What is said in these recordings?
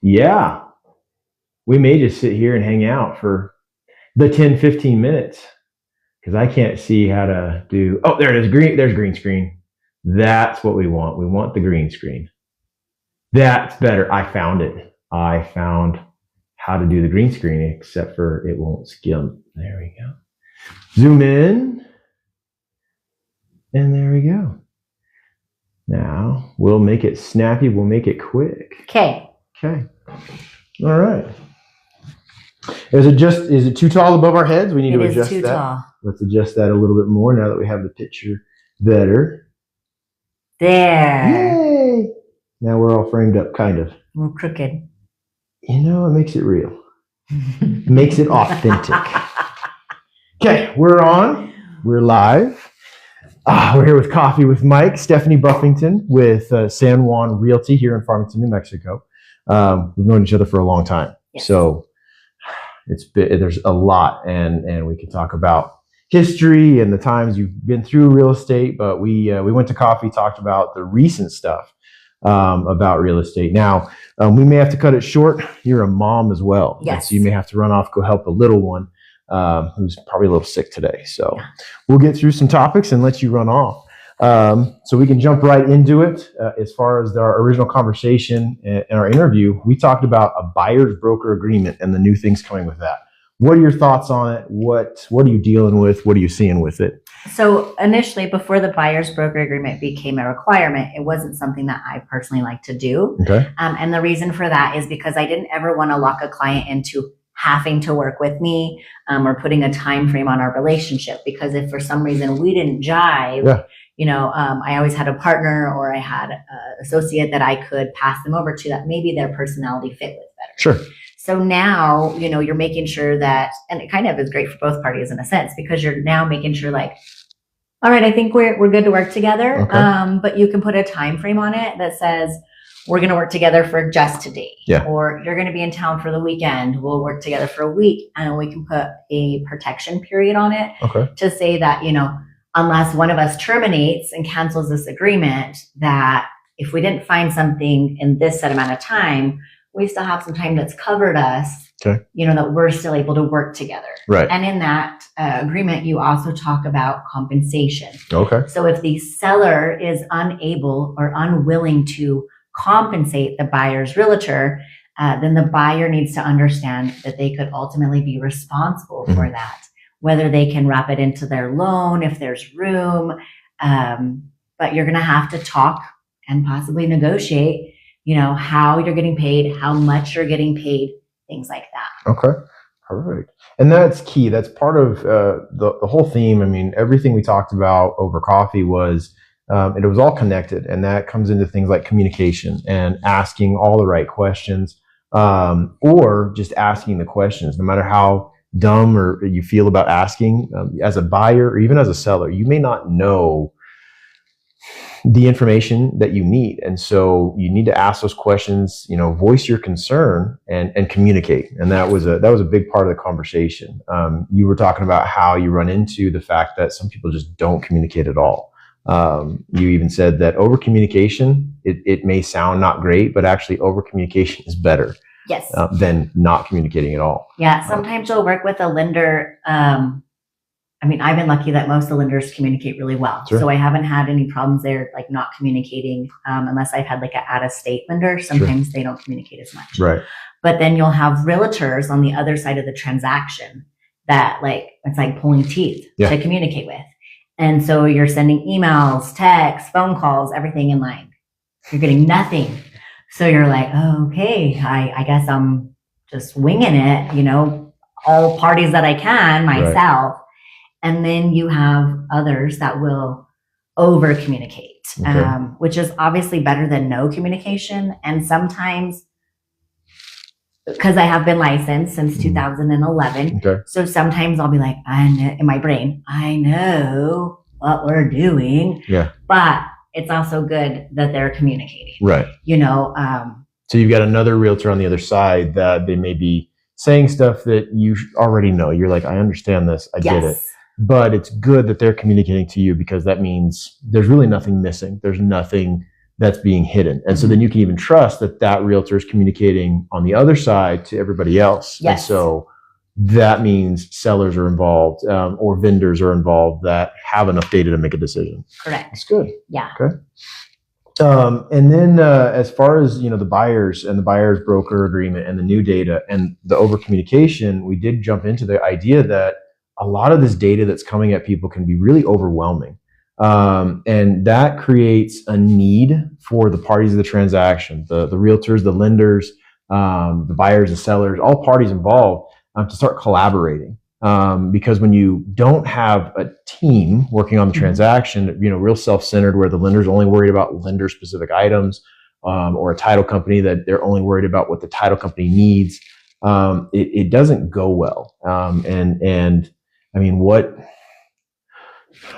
Yeah. We may just sit here and hang out for the 10, 15 minutes because I can't see how to do. Oh, there it is. There's green screen. That's what we want. We want the green screen. That's better. I found it. I found how to do the green screen, except for it won't skim. There we go. Zoom in. And there we go. Now we'll make it snappy. We'll make it quick. Okay. All right. Is it too tall above our heads? We need to adjust that. It is too tall. Let's adjust that a little bit more now that we have the picture better. There. Yay! Now we're all framed up, kind of. We're crooked. You know, it makes it real. Makes it authentic. Okay, we're on. We're live. We're here with Coffee with Mike, Stephanie Buffington with San Juan Realty here in Farmington, New Mexico. We've known each other for a long time. Yes. So there's a lot, and we could talk about history and the times you've been through real estate, but we went to coffee, talked about the recent stuff about real estate. Now, we may have to cut it short. You're a mom as well. Yes. So you may have to run off, go help a little one who's probably a little sick today. So we'll get through some topics and let you run off. So we can jump right into it. As far as our original conversation and our interview, we talked about a buyer's broker agreement and the new things coming with that. What are your thoughts on it? What are you dealing with? What are you seeing with it? So initially, before the buyer's broker agreement became a requirement, it wasn't something that I personally like to do. Okay. And the reason for that is because I didn't ever want to lock a client into having to work with me or putting a time frame on our relationship. Because if for some reason we didn't jive, I always had a partner or I had an associate that I could pass them over to that maybe their personality fit with better. Sure. So now, you're making sure that, and it kind of is great for both parties in a sense, because you're now making sure like, all right, I think we're good to work together. Okay. But you can put a time frame on it that says we're going to work together for just today. Yeah. Or you're going to be in town for the weekend. We'll work together for a week, and we can put a protection period on it to say that, unless one of us terminates and cancels this agreement, that if we didn't find something in this set amount of time, we still have some time that's covered us, that we're still able to work together. Right. And in that agreement, you also talk about compensation. Okay. So if the seller is unable or unwilling to compensate the buyer's realtor, then the buyer needs to understand that they could ultimately be responsible for that, whether they can wrap it into their loan, if there's room. But you're going to have to talk and possibly negotiate how you're getting paid, how much you're getting paid, things like that. Okay, perfect. And that's key. That's part of the whole theme. I mean, everything we talked about over coffee was, it was all connected. And that comes into things like communication and asking all the right questions, or just asking the questions, no matter how dumb or you feel about asking. As a buyer or even as a seller, you may not know the information that you need. And so you need to ask those questions, voice your concern and communicate. And that was a big part of the conversation. You were talking about how you run into the fact that some people just don't communicate at all. You even said that over communication, it may sound not great, but actually over communication is better. Yes. Than not communicating at all. Yeah. Sometimes you'll work with a lender. I've been lucky that most of the lenders communicate really well. Sure. So I haven't had any problems there, like not communicating, unless I've had like an out-of-state lender. Sometimes they don't communicate as much. Right. But then you'll have realtors on the other side of the transaction that it's like pulling teeth to communicate with. And so you're sending emails, texts, phone calls, everything in line. You're getting nothing. So you're like, oh, okay, I guess I'm just winging it, all parties that I can myself. Right. And then you have others that will over communicate, which is obviously better than no communication. And sometimes, because I have been licensed since 2011, so sometimes I'll be like, I know, in my brain, I know what we're doing, but it's also good that they're communicating. Right. So you've got another realtor on the other side that they may be saying stuff that you already know. You're like, I understand this. I get it. But it's good that they're communicating to you, because that means there's really nothing missing. There's nothing that's being hidden. And so then you can even trust that realtor is communicating on the other side to everybody else. Yes. And so that means sellers are involved, or vendors are involved that have enough data to make a decision. Correct. That's good. Yeah. Okay. And then as far as, the buyers and the buyer's broker agreement and the new data and the over communication, we did jump into the idea that a lot of this data that's coming at people can be really overwhelming. And that creates a need for the parties of the transaction, the realtors, the lenders, the buyers, the sellers, all parties involved, to start collaborating. Because when you don't have a team working on the transaction, real self-centered, where the lender's only worried about lender-specific items, or a title company that they're only worried about what the title company needs, it doesn't go well. And I mean,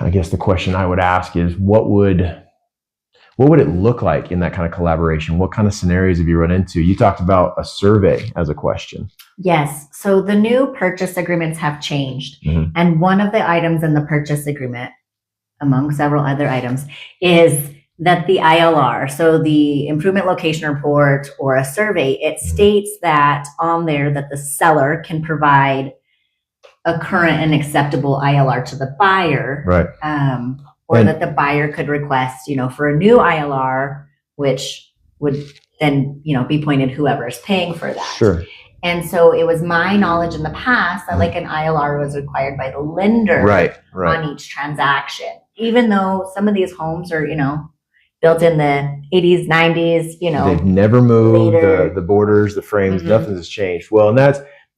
I guess the question I would ask is, what would it look like in that kind of collaboration? What kind of scenarios have you run into? You talked about a survey as a question. Yes. So the new purchase agreements have changed. Mm-hmm. And one of the items in the purchase agreement, among several other items, is that the ILR, so the improvement location report or a survey, it states that on there that the seller can provide a current and acceptable ILR to the buyer. Right. Or that the buyer could request, for a new ILR, which would then, be pointed whoever is paying for that. Sure. And so it was my knowledge in the past that like an ILR was required by the lender right. on each transaction, even though some of these homes are, built in the 80s, 90s, They've never moved, the borders, the frames, Mm-hmm. nothing has changed. Well, and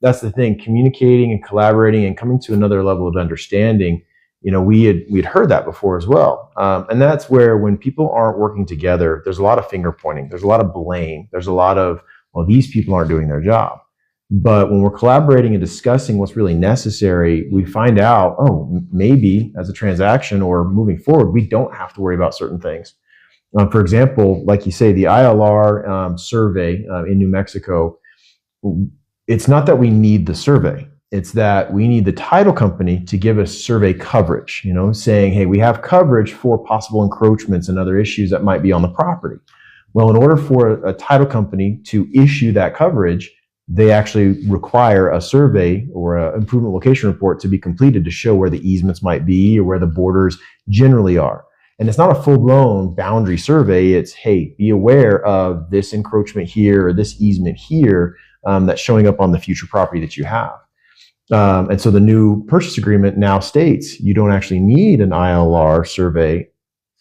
that's the thing, communicating and collaborating and coming to another level of understanding. We'd heard that before as well. And that's where, when people aren't working together, there's a lot of finger pointing. There's a lot of blame. There's a lot of, well, these people aren't doing their job. But when we're collaborating and discussing what's really necessary, we find out, maybe as a transaction or moving forward, we don't have to worry about certain things. For example, like you say, the ILR survey in New Mexico, it's not that we need the survey. It's that we need the title company to give us survey coverage, saying, hey, we have coverage for possible encroachments and other issues that might be on the property. Well, in order for a title company to issue that coverage, they actually require a survey or an improvement location report to be completed to show where the easements might be or where the borders generally are. And it's not a full-blown boundary survey. It's, hey, be aware of this encroachment here or this easement here that's showing up on the future property that you have. And so the new purchase agreement now states you don't actually need an ILR survey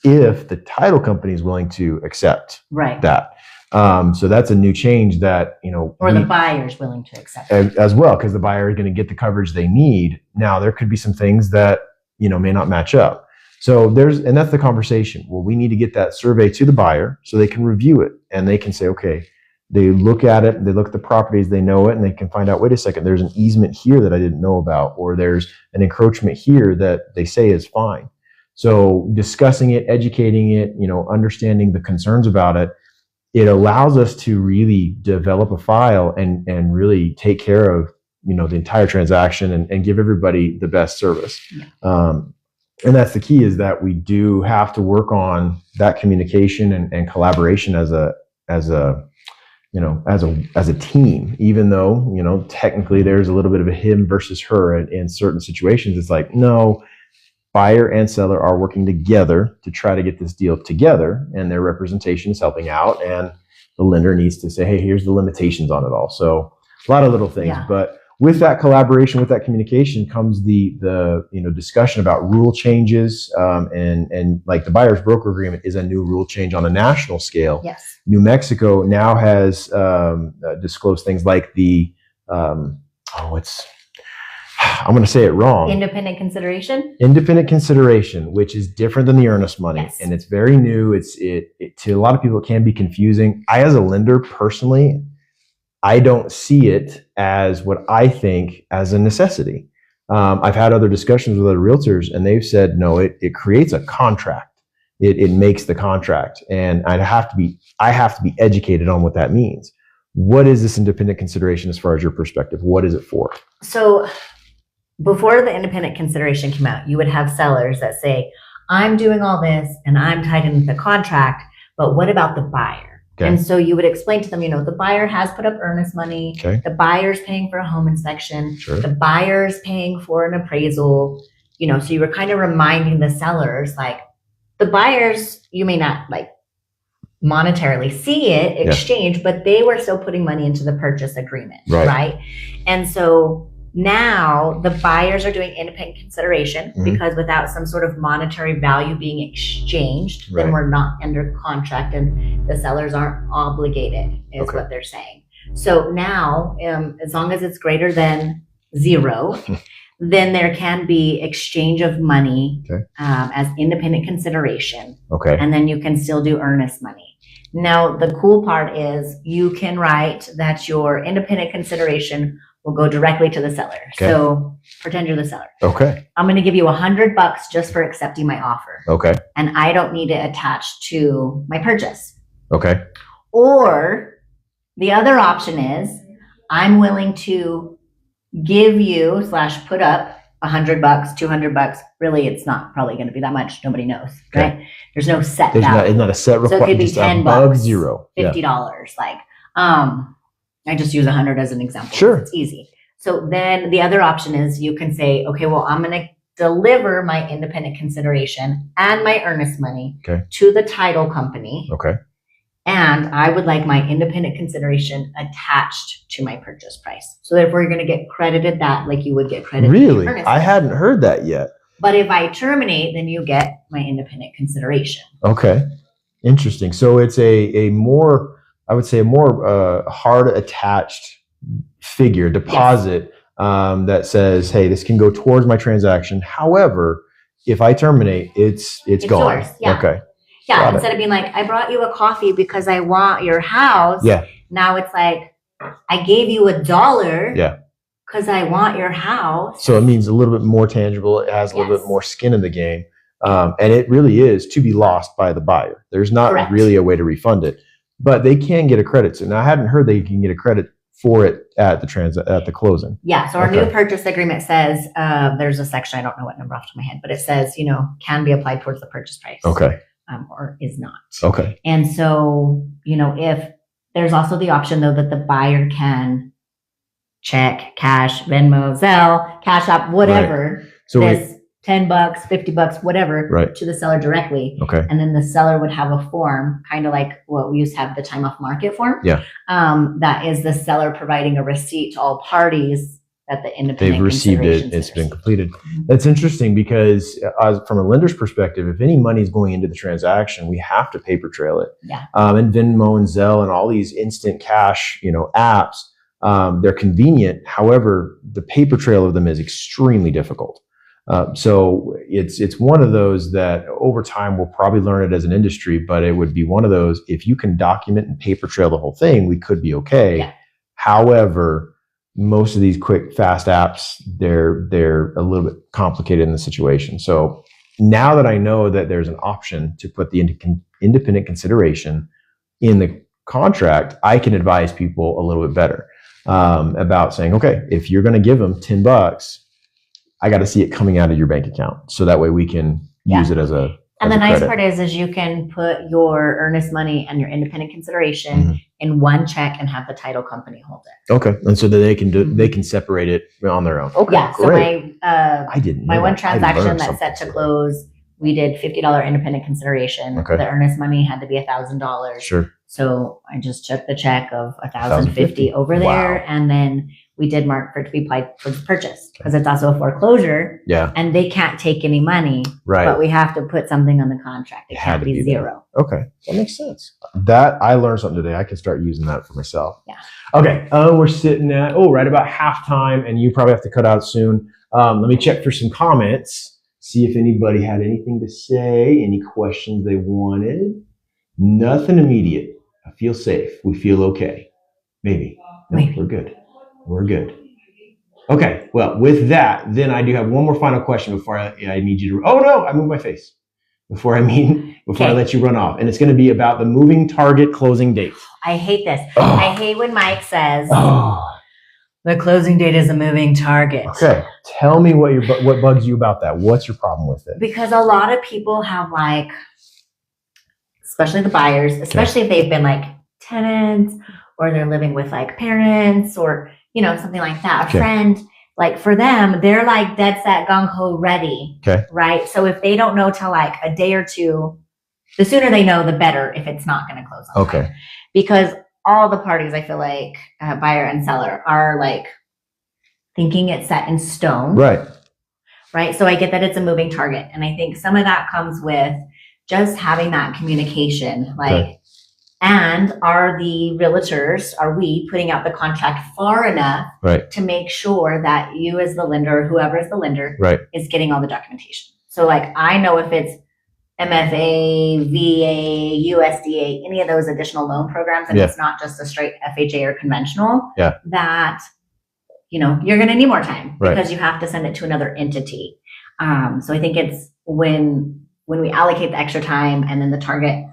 if the title company is willing to accept that. So that's a new change that, or the buyer is willing to accept it. As well, because the buyer is going to get the coverage they need. Now, there could be some things that, may not match up. So and that's the conversation. Well, we need to get that survey to the buyer so they can review it and they can say, okay, they look at it, they look at the properties, they know it, and they can find out, wait a second, there's an easement here that I didn't know about, or there's an encroachment here that they say is fine. So discussing it, educating it, understanding the concerns about it, it allows us to really develop a file and really take care of, the entire transaction and give everybody the best service. And that's the key, is that we do have to work on that communication and collaboration as a team, even though, technically there's a little bit of a him versus her in certain situations. It's like, no, buyer and seller are working together to try to get this deal together, and their representation is helping out, and the lender needs to say, hey, here's the limitations on it all. So a lot of little things, but with that collaboration, with that communication comes the discussion about rule changes, and like the buyer's broker agreement is a new rule change on a national scale. Yes. New Mexico now has disclosed things like the I'm going to say it wrong. Independent consideration, which is different than the earnest money, and it's very new. It to a lot of people it can be confusing. I, as a lender, personally, I don't see it as what I think as a necessity. I've had other discussions with other realtors, and they've said, no, it creates a contract. It makes the contract, and I have to be educated on what that means. What is this independent consideration as far as your perspective? What is it for? So before the independent consideration came out, you would have sellers that say, I'm doing all this and I'm tied into the contract, But what about the buyer? Okay. And so you would explain to them, the buyer has put up earnest money. Okay. The buyer's paying for a home inspection. Sure. The buyer's paying for an appraisal. So you were kind of reminding the sellers, like, the buyers, you may not like monetarily see it exchange, but they were still putting money into the purchase agreement, right? And so now the buyers are doing independent consideration because without some sort of monetary value being exchanged, then we're not under contract and the sellers aren't obligated, is what they're saying. So now, as long as it's greater than 0, then there can be exchange of money as independent consideration. Okay. And then you can still do earnest money. Now, the cool part is you can write that your independent consideration will go directly to the seller. Okay. So pretend you're the seller. Okay. I'm going to give you $100 just for accepting my offer. Okay. And I don't need it attached to my purchase. Okay. Or the other option is I'm willing to give you / put up $100, $200. Really, it's not probably going to be that much. Nobody knows, right? There's no set value. It's not a set requirement. So it could be $10, above 0, $50. Like, I just use 100 as an example. Sure. It's easy. So then the other option is you can say, okay, well, I'm going to deliver my independent consideration and my earnest money to the title company. Okay. And I would like my independent consideration attached to my purchase price. So therefore, you're going to get credited that like you would get credited. Really? I hadn't heard that yet. But if I terminate, then you get my independent consideration. Okay. Interesting. So it's a more, I would say, a more hard attached figure, deposit that says, hey, this can go towards my transaction. However, if I terminate, it's gone. Yours. Yeah. Okay. Yeah, instead of being like, I brought you a coffee because I want your house. Yeah. Now it's like, I gave you $1. Yeah. Because I want your house. So it means a little bit more tangible. It has a little bit more skin in the game. And it really is to be lost by the buyer. There's not really a way to refund it, but they can get a credit. So now I hadn't heard they can get a credit for it at the closing. Yeah. So our new purchase agreement says, there's a section, I don't know what number off the top of my head, but it says, can be applied towards the purchase price. Okay. Or is not. Okay. And so, if there's also the option though that the buyer can check, cash, Venmo, Zelle, Cash App, whatever. Right. So this $10, $50, whatever, to the seller directly. Okay. And then the seller would have a form, kind of like what we used to have the time off market form. Yeah. That is the seller providing a receipt to all parties that the independent they've received it. It's been completed. That's interesting because from a lender's perspective, if any money is going into the transaction, we have to paper trail it. Yeah. And Venmo and Zelle and all these instant cash, apps, they're convenient. However, the paper trail of them is extremely difficult. So it's one of those that over time we'll probably learn it as an industry, but it would be one of those, if you can document and paper trail the whole thing, we could be okay. Yeah. However, most of these quick, fast apps, they're a little bit complicated in the situation. So now that I know that there's an option to put the independent consideration in the contract, I can advise people a little bit better about saying, okay, if you're going to give them $10, I got to see it coming out of your bank account. So that way we can use it as a And the nice part is you can put your earnest money and your independent consideration in one check and have the title company hold it. Okay, and so that they can separate it on their own. Okay, yeah. So great. I didn't. My one transaction that's set to close, we did $50 independent consideration. Okay. The earnest money had to be $1,000. Sure. So I just took the check of $1,050 over there, and then we did mark for it to be applied for the purchase because it's also a foreclosure. Yeah. And they can't take any money. Right. But we have to put something on the contract. It can't be zero. Okay. That makes sense. That I learned something today. I can start using that for myself. Yeah. Okay. We're sitting at, right about halftime, and you probably have to cut out soon. Let me check for some comments, see if anybody had anything to say, any questions they wanted. Nothing immediate. I feel safe. We feel okay. Maybe. No, we're good. We're good. Okay. Well, with that, then I do have one more final question before I need you to. Oh no! I moved my face. Before I let you run off, and it's going to be about the moving target closing date. I hate this. I hate when Mike says the closing date is a moving target. Okay. Tell me what bugs you about that. What's your problem with it? Because a lot of people have especially the buyers, especially if they've been like tenants or they're living with like parents or, you know, something like that, a friend. Like for them, they're like dead set gung ho ready. Right. So if they don't know till like a day or two, the sooner they know, the better if it's not going to close on time. Because all the parties, I feel like buyer and seller are like thinking it's set in stone. Right. So I get that it's a moving target. And I think some of that comes with just having that communication. Like, and are the realtors, are we putting out the contract far enough to make sure that you as the lender, whoever is the lender, is getting all the documentation? So like, I know if it's MFA, VA, USDA, any of those additional loan programs, and it's not just a straight FHA or conventional, that, you know, you're going to need more time because you have to send it to another entity. So I think it's when we allocate the extra time and then the target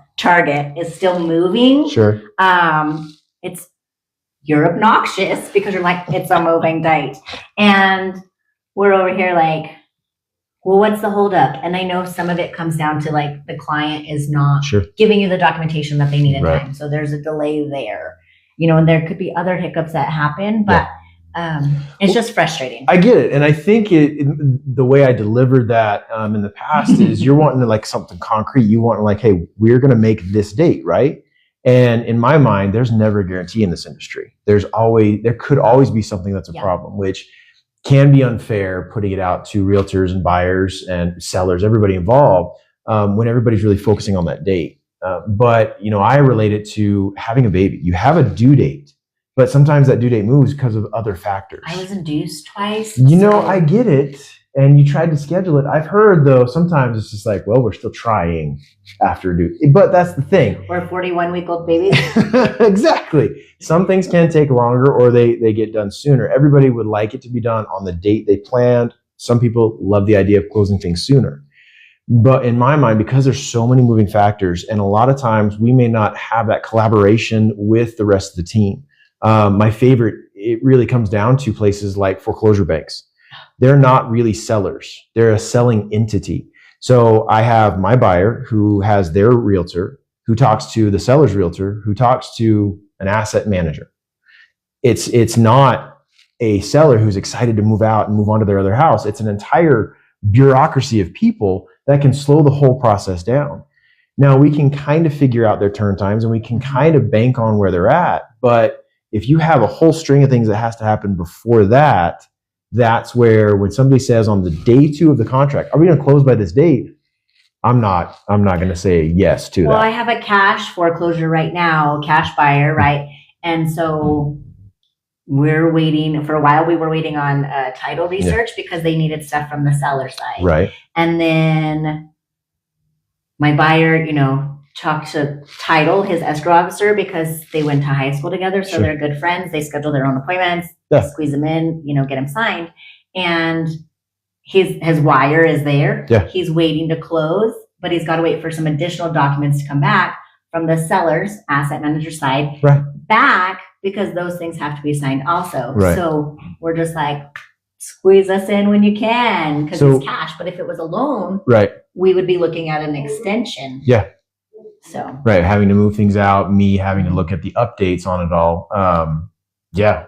is still moving. It's, you're obnoxious because you're like, it's a moving date. And we're over here like, well, what's the holdup? And I know some of it comes down to like the client is not giving you the documentation that they need in time. So there's a delay there, you know, and there could be other hiccups that happen, but it's just frustrating. I get it. And I think the way I delivered that in the past is you're wanting to like something concrete. You want like, hey, we're going to make this date, right? And in my mind, there's never a guarantee in this industry. There could always be something that's a problem, which can be unfair putting it out to realtors and buyers and sellers, everybody involved, when everybody's really focusing on that date. But, you know, I relate it to having a baby. You have a due date, but sometimes that due date moves because of other factors. I was induced twice. You know, I get it. And you tried to schedule it. I've heard, though, sometimes it's just like, well, we're still trying after due. But that's the thing. Or 41-week-old babies. Exactly. Some things can take longer or they get done sooner. Everybody would like it to be done on the date they planned. Some people love the idea of closing things sooner. But in my mind, because there's so many moving factors, and a lot of times we may not have that collaboration with the rest of the team. My favorite, it really comes down to places like foreclosure banks. They're not really sellers. They're a selling entity. So I have my buyer who has their realtor, who talks to the seller's realtor, who talks to an asset manager. It's not a seller who's excited to move out and move on to their other house. It's an entire bureaucracy of people that can slow the whole process down. Now, we can kind of figure out their turn times and we can kind of bank on where they're at. But if you have a whole string of things that has to happen before that, that's where when somebody says on the day 2 of the contract, are we going to close by this date? I'm not going to say yes to that. Well, I have a cash foreclosure right now, cash buyer, right? And so we're waiting for a while. We were waiting on title research because they needed stuff from the seller side. Right. And then my buyer, you know, talked to title, his escrow officer, because they went to high school together. So they're good friends. They schedule their own appointments, squeeze them in, you know, get them signed. And his wire is there. He's waiting to close, but he's got to wait for some additional documents to come back from the seller's asset manager side back, because those things have to be signed also. So we're just like, squeeze us in when you can, because it's cash. But if it was a loan, we would be looking at an extension. So having to move things out, me having to look at the updates on it all.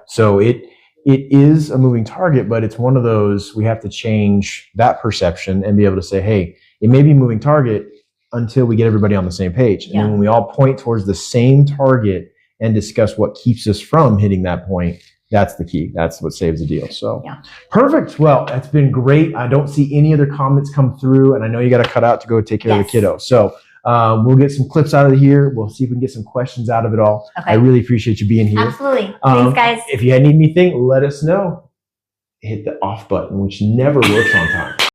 So it is a moving target, but it's one of those, we have to change that perception and be able to say, hey, it may be a moving target until we get everybody on the same page. And then when we all point towards the same target and discuss what keeps us from hitting that point, that's the key. That's what saves the deal. So perfect. Well, that's been great. I don't see any other comments come through, and I know you got to cut out to go take care of the kiddo. So we'll get some clips out of here. We'll see if we can get some questions out of it all. I really appreciate you being here. Absolutely. Thanks, guys. If you need anything, let us know. Hit the off button, which never works on time.